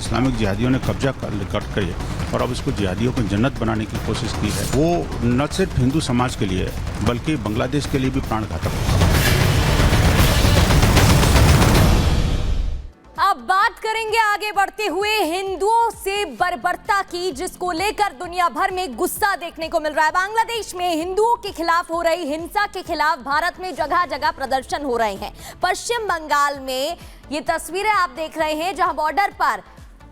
Islamic जिहादियों ने कब्जा कर और अब उसको जिहादियों को जन्नत बनाने की कोशिश की है, वो न सिर्फ हिंदू समाज के लिए बल्कि बांग्लादेश के लिए भी प्राण घातक है। अब बात करेंगे आगे बढ़ते हुए हिंदुओं से बर्बरता की, जिसको लेकर दुनिया भर में गुस्सा देखने को मिल रहा है। बांग्लादेश में हिंदुओं के खिलाफ हो रही हिंसा के खिलाफ भारत में जगह जगह प्रदर्शन हो रहे हैं। पश्चिम बंगाल में ये तस्वीरें आप देख रहे हैं, जहां बॉर्डर पर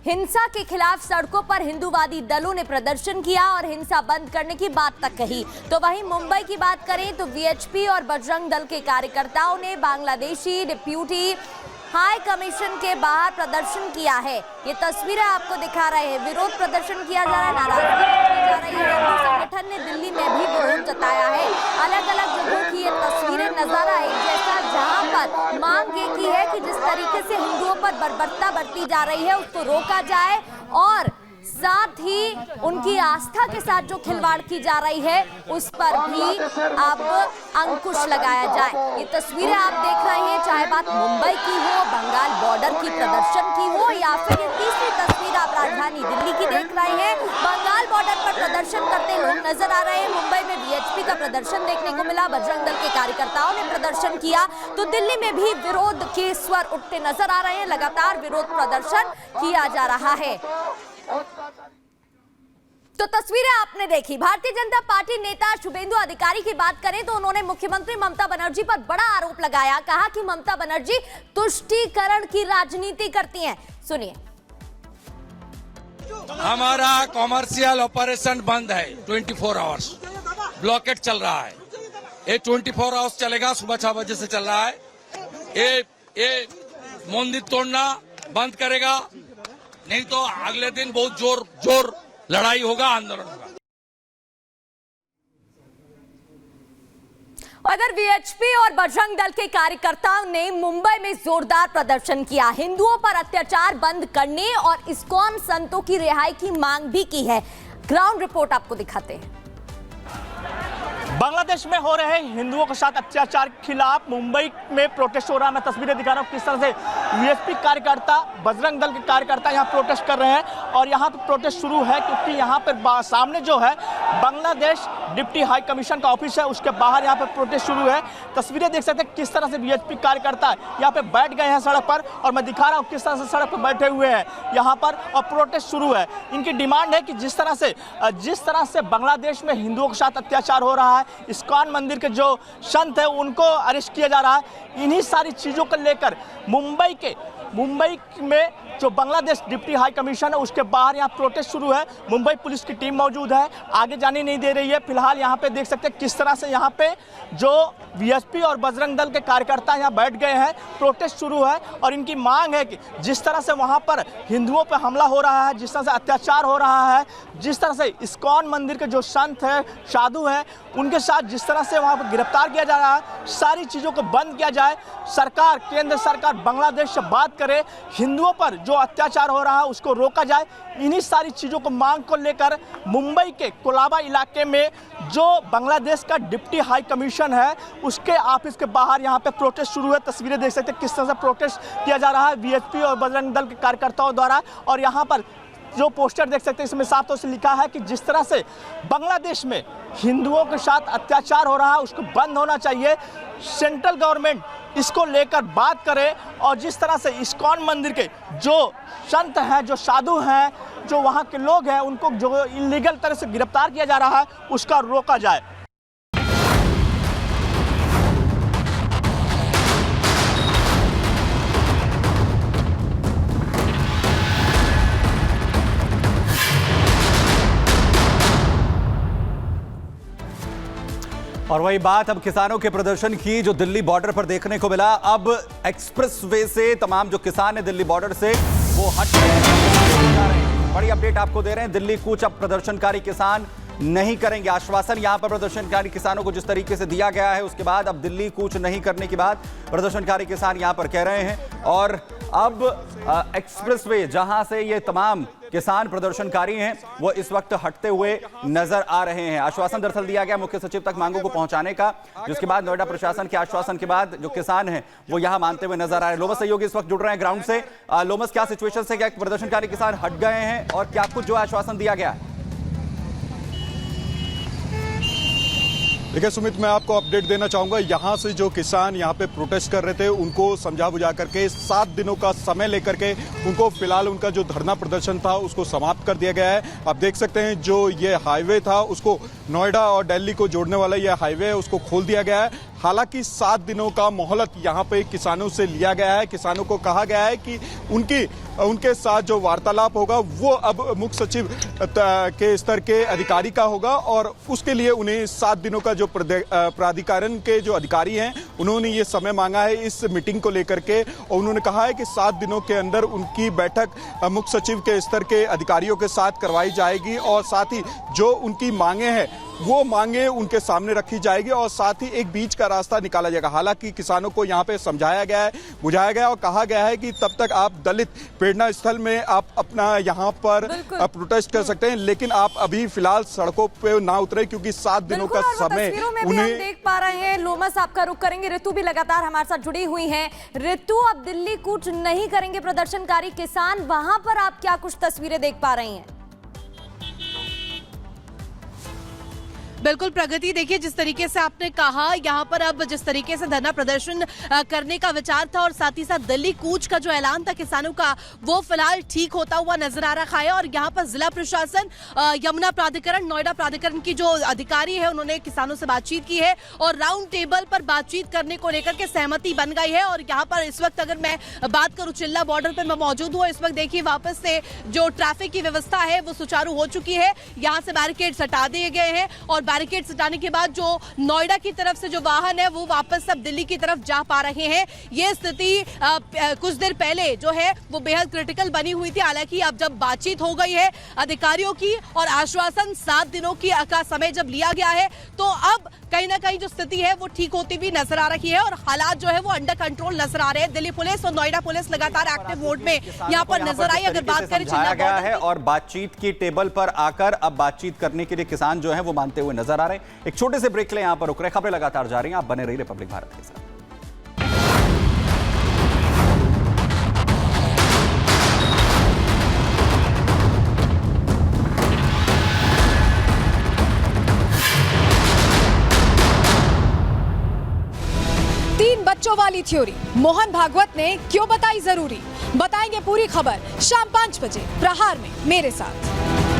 हिंसा के खिलाफ सड़कों पर हिंदूवादी दलों ने प्रदर्शन किया और हिंसा बंद करने की बात तक कही। तो वहीं मुंबई की बात करें तो वीएचपी और बजरंग दल के कार्यकर्ताओं ने बांग्लादेशी डिप्यूटी हाई कमीशन के बाहर प्रदर्शन किया है। ये तस्वीरें आपको दिखा रहे हैं। विरोध प्रदर्शन किया जा रहा है, नाराजगी की जा रही है। हिंदू संगठन ने दिल्ली में भी विरोध जताया है। अलग अलग जगहों की ये तस्वीरें नजर आई, जैसा जहां पर मांग ये की है कि जिस तरीके से हिंदुओं पर बर्बरता बरती जा रही है उसको रोका जाए और साथ ही उनकी आस्था के साथ जो खिलवाड़ की जा रही है उस पर भी अब अंकुश लगाया जाए। ये तस्वीरें आप देख रहे हैं, चाहे बात मुंबई की हो, बंगाल बॉर्डर की प्रदर्शन की हो, या फिर ये तीसरी तस्वीर आप राजधानी दिल्ली की देख रहे हैं। बंगाल बॉर्डर पर प्रदर्शन करते लोग नजर आ रहे हैं। मुंबई में वीएचपी का प्रदर्शन देखने को मिला, बजरंग दल के कार्यकर्ताओं ने प्रदर्शन किया। तो दिल्ली में भी विरोध के स्वर उठते नजर आ रहे हैं। लगातार विरोध प्रदर्शन किया जा रहा है। तो तस्वीरें आपने देखी। भारतीय जनता पार्टी नेता शुभेंदु अधिकारी की बात करें तो उन्होंने मुख्यमंत्री ममता बनर्जी पर बड़ा आरोप लगाया। कहा कि ममता बनर्जी तुष्टीकरण की राजनीति करती हैं। सुनिए। हमारा कॉमर्शियल ऑपरेशन बंद है, 24 आवर्स ब्लॉकेट चल रहा है। ये 24 आवर्स चलेगा, सुबह 6 बजे से चल रहा है। ये मंदिर तोड़ना बंद करेगा, नहीं तो अगले दिन बहुत जोर लड़ाई होगा, आंदोलन होगा। अगर वीएचपी और बजरंग दल के कार्यकर्ताओं ने मुंबई में जोरदार प्रदर्शन किया, हिंदुओं पर अत्याचार बंद करने और इस्कॉन संतों की रिहाई की मांग भी की है। ग्राउंड रिपोर्ट आपको दिखाते हैं। बांग्लादेश में हो रहे हिंदुओं के साथ अत्याचार के खिलाफ मुंबई में प्रोटेस्ट हो रहा है। मैं तस्वीरें दिखा रहा हूँ किस तरह से वीएचपी कार्यकर्ता, बजरंग दल के कार्यकर्ता यहाँ प्रोटेस्ट कर रहे हैं। और यहाँ पे प्रोटेस्ट शुरू है क्योंकि यहाँ पर सामने जो है बांग्लादेश डिप्टी हाई कमीशन का ऑफिस है, उसके बाहर यहाँ पे प्रोटेस्ट शुरू है। तस्वीरें देख सकते हैं किस तरह से वीएचपी कार्यकर्ता यहाँ पे बैठ गए हैं सड़क पर, और मैं दिखा रहा हूँ किस तरह से सड़क पर बैठे हुए हैं यहाँ पर और प्रोटेस्ट शुरू है। इनकी डिमांड है कि जिस तरह से बांग्लादेश में हिंदुओं के साथ अत्याचार हो रहा है, इस्कॉन मंदिर के जो संत है उनको अरेस्ट किया जा रहा है, इन्हीं सारी चीज़ों को लेकर मुंबई में जो बांग्लादेश डिप्टी हाई कमीशन है उसके बाहर यहाँ प्रोटेस्ट शुरू है। मुंबई पुलिस की टीम मौजूद है, आगे जाने नहीं दे रही है। फिलहाल यहाँ पे देख सकते हैं किस तरह से यहाँ पे जो वीएचपी और बजरंग दल के कार्यकर्ता यहाँ बैठ गए हैं, प्रोटेस्ट शुरू है। और इनकी मांग है कि जिस तरह से वहाँ पर हिंदुओं पर हमला हो रहा है, जिस तरह से अत्याचार हो रहा है, जिस तरह से इस्कॉन मंदिर के जो संत है, साधु हैं, उनके साथ जिस तरह से वहाँ पर गिरफ्तार किया जा रहा है, सारी चीज़ों को बंद किया जाए। सरकार, केंद्र सरकार बांग्लादेश से बात करे, हिंदुओं पर जो अत्याचार हो रहा है उसको रोका जाए। इन्हीं सारी चीज़ों को मांग को लेकर मुंबई के कोलाबा इलाके में जो बांग्लादेश का डिप्टी हाई कमीशन है उसके ऑफिस के बाहर यहाँ पे प्रोटेस्ट शुरू है। तस्वीरें देख सकते हैं किस तरह से प्रोटेस्ट किया जा रहा है वीएचपी और बजरंग दल के कार्यकर्ताओं द्वारा। और यहाँ पर जो पोस्टर देख सकते हैं इसमें साफ तौर से लिखा है कि जिस तरह से बांग्लादेश में हिंदुओं के साथ अत्याचार हो रहा है उसको बंद होना चाहिए। सेंट्रल गवर्नमेंट इसको लेकर बात करे और जिस तरह से इस्कॉन मंदिर के जो संत हैं, जो साधु हैं, जो वहाँ के लोग हैं, उनको जो इलीगल तरह से गिरफ्तार किया जा रहा है उसका रोका जाए। और वही बात अब किसानों के प्रदर्शन की जो दिल्ली बॉर्डर पर देखने को मिला। अब एक्सप्रेसवे से तमाम जो किसान है दिल्ली बॉर्डर से वो हट गए। बड़ी अपडेट आपको दे रहे हैं, दिल्ली कूच अब प्रदर्शनकारी किसान नहीं करेंगे। आश्वासन यहां पर प्रदर्शनकारी किसानों को जिस तरीके से दिया गया है उसके बाद अब दिल्ली कूच नहीं करने की बात प्रदर्शनकारी किसान यहां पर कह रहे हैं। और अब एक्सप्रेसवे जहां से ये तमाम किसान प्रदर्शनकारी हैं वो इस वक्त हटते हुए नजर आ रहे हैं। आश्वासन दरअसल दिया गया मुख्य सचिव तक मांगों को पहुंचाने का, जिसके बाद नोएडा प्रशासन के आश्वासन के बाद जो किसान हैं वो यहां मानते हुए नजर आ रहे हैं। लोमस सहयोगी इस वक्त जुड़ रहे हैं ग्राउंड से। लोमस, क्या सिचुएशन है, क्या प्रदर्शनकारी किसान हट गए हैं और क्या कुछ जो आश्वासन दिया गया है? देखिए सुमित, मैं आपको अपडेट देना चाहूंगा। यहाँ से जो किसान यहाँ पे प्रोटेस्ट कर रहे थे उनको समझा बुझा करके 7 दिनों का समय लेकर के उनको फिलहाल उनका जो धरना प्रदर्शन था उसको समाप्त कर दिया गया है। आप देख सकते हैं जो ये हाईवे था उसको नोएडा और दिल्ली को जोड़ने वाला ये हाईवे है उसको खोल दिया गया है। हालांकि 7 दिनों का मोहलत यहाँ पे किसानों से लिया गया है। किसानों को कहा गया है कि उनके साथ जो वार्तालाप होगा वो अब मुख्य सचिव के स्तर के अधिकारी का होगा और उसके लिए उन्हें 7 दिनों का जो प्राधिकरण के जो अधिकारी हैं उन्होंने ये समय मांगा है इस मीटिंग को लेकर के, और उन्होंने कहा है कि 7 दिनों के अंदर उनकी बैठक मुख्य सचिव के स्तर के अधिकारियों के साथ करवाई जाएगी और साथ ही जो उनकी मांगे हैं वो मांगे उनके सामने रखी जाएगी और साथ ही एक बीच का रास्ता निकाला जाएगा। हालांकि किसानों को यहाँ पे समझाया गया है, बुझाया गया और कहा गया है कि तब तक आप दलित प्रेरणा स्थल में आप अपना यहाँ पर प्रोटेस्ट कर सकते हैं, लेकिन आप अभी फिलहाल सड़कों पे ना उतरे क्योंकि 7 दिनों का समय उन्हें देख पा रहे हैं। लोमस, आपका रुख करेंगे। ऋतु भी लगातार हमारे साथ जुड़ी हुई है। ऋतु, अब दिल्ली कूच नहीं करेंगे प्रदर्शनकारी किसान, वहां पर आप क्या कुछ तस्वीरें देख पा रही हैं? बिल्कुल प्रगति, देखिए जिस तरीके से आपने कहा यहाँ पर अब जिस तरीके से धरना प्रदर्शन करने का विचार था और साथ ही साथ दिल्ली कूच का जो ऐलान था किसानों का वो फिलहाल ठीक होता हुआ नजर आ रहा है। और यहाँ पर जिला प्रशासन, यमुना प्राधिकरण, नोएडा प्राधिकरण की जो अधिकारी है उन्होंने किसानों से बातचीत की है और राउंड टेबल पर बातचीत करने को लेकर के सहमति बन गई है। और यहाँ पर इस वक्त अगर मैं बात करूँ चिल्ला बॉर्डर पर मैं मौजूद हूँ, इस वक्त देखिए वापस से जो ट्रैफिक की व्यवस्था है वो सुचारू हो चुकी है। यहाँ से बैरिकेड्स हटा दिए गए हैं और बैरिकेड्स हटाने के बाद जो नोएडा की तरफ से जो वाहन है वो वापस अब दिल्ली की तरफ जा पा रहे हैं। ये स्थिति कुछ देर पहले जो है वो बेहद क्रिटिकल बनी हुई थी। हालांकि अब जब बातचीत हो गई है अधिकारियों की और आश्वासन 7 दिनों का समय जब लिया गया है तो अब कहीं ना कहीं जो स्थिति है वो ठीक होती भी नजर आ रही है और हालात जो है वो अंडर कंट्रोल नजर आ रहे हैं। दिल्ली पुलिस और नोएडा पुलिस लगातार एक्टिव मोड में यहाँ पर नजर आई। अगर बात करें चिल्ला गया है और बातचीत की टेबल पर आकर अब बातचीत करने के लिए किसान जो है वो मानते हुए नजर आ रहे हैं। एक छोटे से ब्रेक ले यहाँ पर रुक रहे, खबरें लगातार जा रही हैं, आप बने रहिए रिपब्लिक भारत के साथ। बच्चों वाली थ्योरी मोहन भागवत ने क्यों बताई जरूरी, बताएंगे पूरी खबर शाम 5 बजे प्रहार में मेरे साथ।